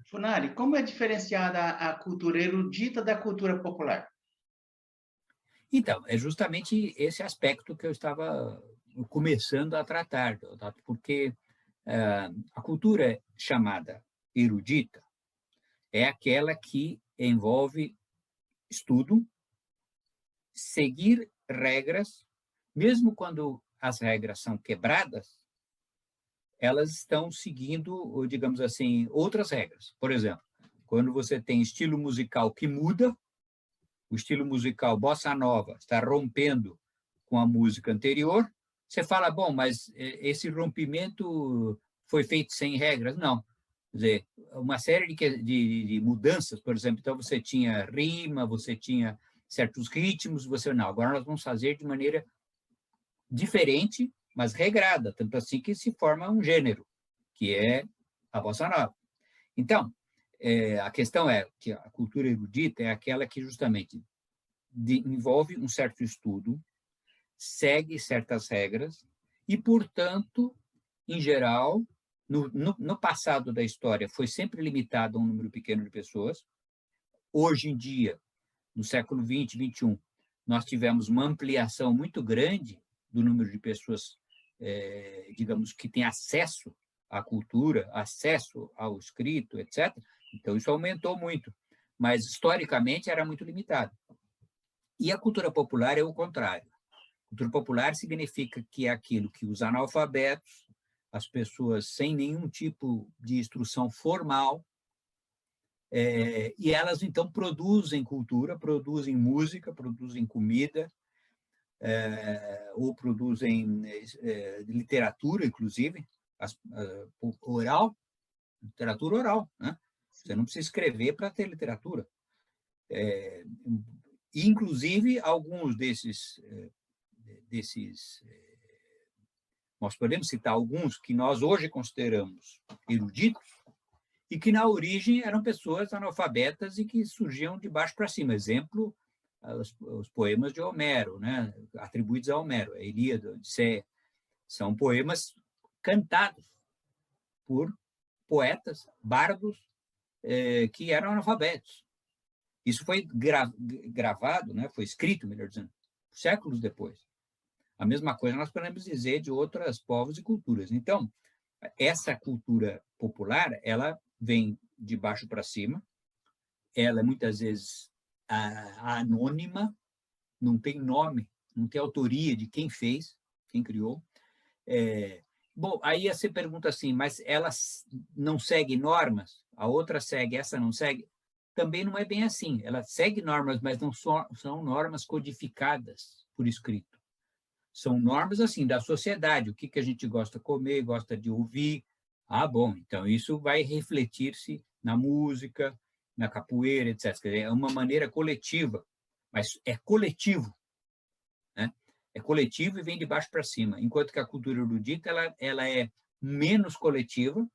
Funari, como é diferenciada a cultura erudita da cultura popular? Então, é justamente esse aspecto que eu estava começando a tratar, Deodato, porque a cultura chamada erudita é aquela que envolve estudo, seguir regras, mesmo quando as regras são quebradas, elas estão seguindo, digamos assim, outras regras. Por exemplo, quando você tem estilo musical que muda, o estilo musical bossa nova está rompendo com a música anterior, você fala, bom, mas esse rompimento foi feito sem regras? Não. Quer dizer, uma série de mudanças, por exemplo, então você tinha rima, você tinha certos ritmos, você não, agora nós vamos fazer de maneira diferente, mas regrada, tanto assim que se forma um gênero, que é a bossa nova. Então, a questão é que a cultura erudita é aquela que justamente envolve um certo estudo, segue certas regras e, portanto, em geral, no passado da história foi sempre limitado a um número pequeno de pessoas. Hoje em dia, no século XX, XXI, nós tivemos uma ampliação muito grande do número de pessoas, digamos, que têm acesso à cultura, acesso ao escrito, etc. Então, isso aumentou muito, mas historicamente era muito limitado. E a cultura popular é o contrário. Cultura popular significa que é aquilo que os analfabetos, as pessoas sem nenhum tipo de instrução formal, e elas, então, produzem cultura, produzem música, produzem comida, ou produzem literatura, inclusive, oral, literatura oral, né? Você não precisa escrever para ter literatura. Inclusive, alguns desses, nós podemos citar alguns que nós hoje consideramos eruditos, e que na origem eram pessoas analfabetas e que surgiam de baixo para cima. Exemplo, os poemas de Homero, né? Atribuídos a Homero, a Ilíada, a Odisseia. São poemas cantados por poetas, bardos, que eram analfabetos. Isso foi gravado, né? Foi escrito, melhor dizendo, séculos depois. A mesma coisa nós podemos dizer de outros povos e culturas. Então, essa cultura popular, ela vem de baixo para cima, ela é muitas vezes anônima, não tem nome, não tem autoria de quem fez, quem criou. Bom, aí você pergunta assim, mas ela não segue normas? A outra segue, essa não segue? Também não é bem assim. Ela segue normas, mas não são normas codificadas por escrito. São normas, assim, da sociedade, o que a gente gosta de comer, gosta de ouvir. Ah, bom, então isso vai refletir-se na música, na capoeira, etc. É uma maneira coletiva, mas é coletivo, né? É coletivo e vem de baixo para cima, enquanto que a cultura erudita ela é menos coletiva,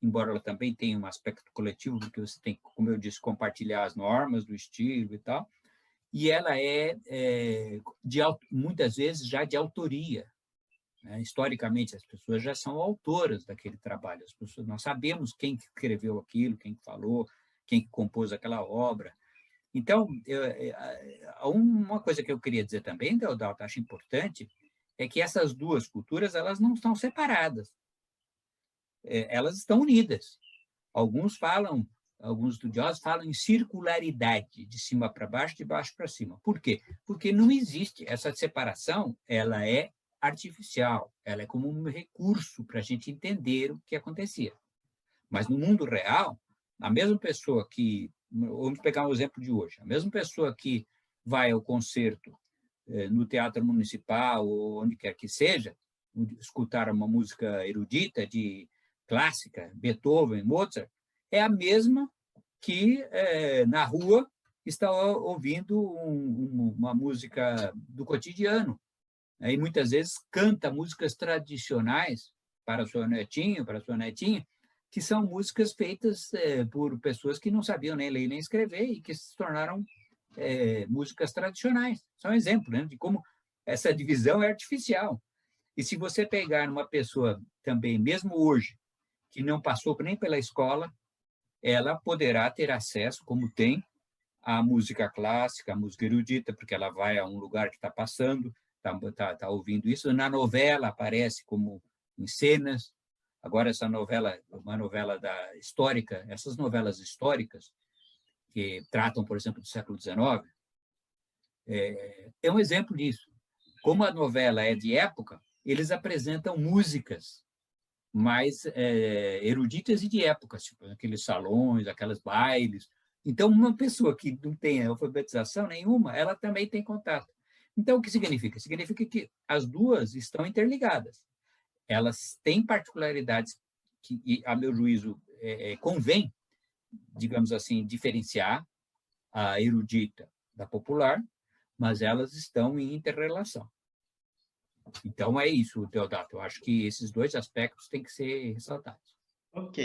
embora ela também tenha um aspecto coletivo, porque você tem, como eu disse, compartilhar as normas do estilo e tal, e ela muitas vezes já de autoria. Né? Historicamente, as pessoas já são autoras daquele trabalho. As pessoas, nós sabemos quem escreveu aquilo, quem falou, quem compôs aquela obra. Então, uma coisa que eu queria dizer também, Deodato, acho importante, é que essas duas culturas elas não estão separadas. Elas estão unidas. Alguns estudiosos falam em circularidade, de cima para baixo, de baixo para cima. Por quê? Porque não existe essa separação, ela é artificial, ela é como um recurso para a gente entender o que acontecia. Mas no mundo real, a mesma pessoa que, vamos pegar um exemplo de hoje, a mesma pessoa que vai ao concerto no Teatro Municipal ou onde quer que seja, escutar uma música erudita, clássica, Beethoven, Mozart, é a mesma que na rua está ouvindo uma música do cotidiano. E muitas vezes canta músicas tradicionais para seu netinho, para sua netinha, que são músicas feitas por pessoas que não sabiam nem ler nem escrever e que se tornaram músicas tradicionais. São um exemplo, né, de como essa divisão é artificial. E se você pegar uma pessoa também, mesmo hoje, que não passou nem pela escola, ela poderá ter acesso, como tem, à música clássica, à música erudita, porque ela vai a um lugar que está passando, está ouvindo isso. Na novela aparece como em cenas. Agora, essa novela, uma novela histórica, essas novelas históricas, que tratam, por exemplo, do século XIX, é um exemplo disso. Como a novela é de época, eles apresentam músicas mais eruditas e de época, tipo aqueles salões, aquelas bailes. Então, uma pessoa que não tem alfabetização nenhuma, ela também tem contato. Então, o que significa? Significa que as duas estão interligadas. Elas têm particularidades que, a meu juízo, convém, digamos assim, diferenciar a erudita da popular, mas elas estão em interrelação. Então, é isso, Deodato. Eu acho que esses dois aspectos têm que ser ressaltados. Ok.